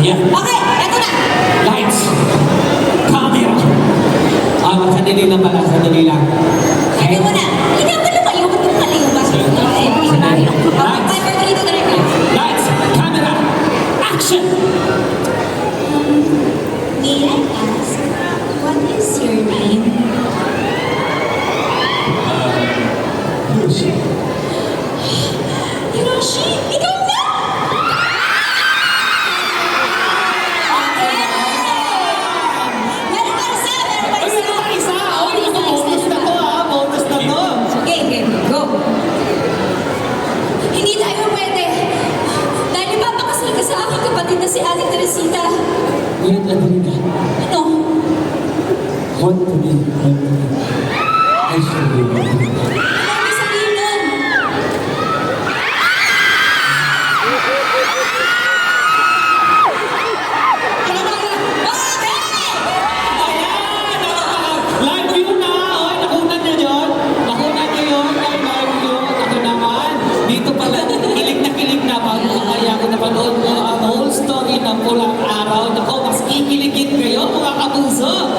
Ayan. Okay, eto na. Lights. Camera. Sandali lang pala, sandali lang. Hindi mo na. Hindi ako lumayo. Ba't yung malayo ba? Okay, Sandali. okay, timer ko dito talaga. Lights. Camera. Action. May I ask, what is your name? Lucy. Hiroshi, ikaw na! Okay! Meron pa isa, meron pa Ay, isa. meron pa isa. Oh, Isa, isa, bonus isa. na to ah. Bonus na to. Okay, okay, go. Hindi tayo pwede. Dahil ipapakasal ka sa aking kapatid na si Aling Teresita. Wait, Adelita. Ano? Want to be. I should be. Ano may sabihin nun? Okay! Live view na! Oy, nakunan niyo yun? Nakunan niyo yun? Ay, live view. Ako naman. Dito pala, kilig na bago kaya ko napanood ko ang whole story ng Pulang Araw. Nako, mas kikiligin kayo mga kapuso.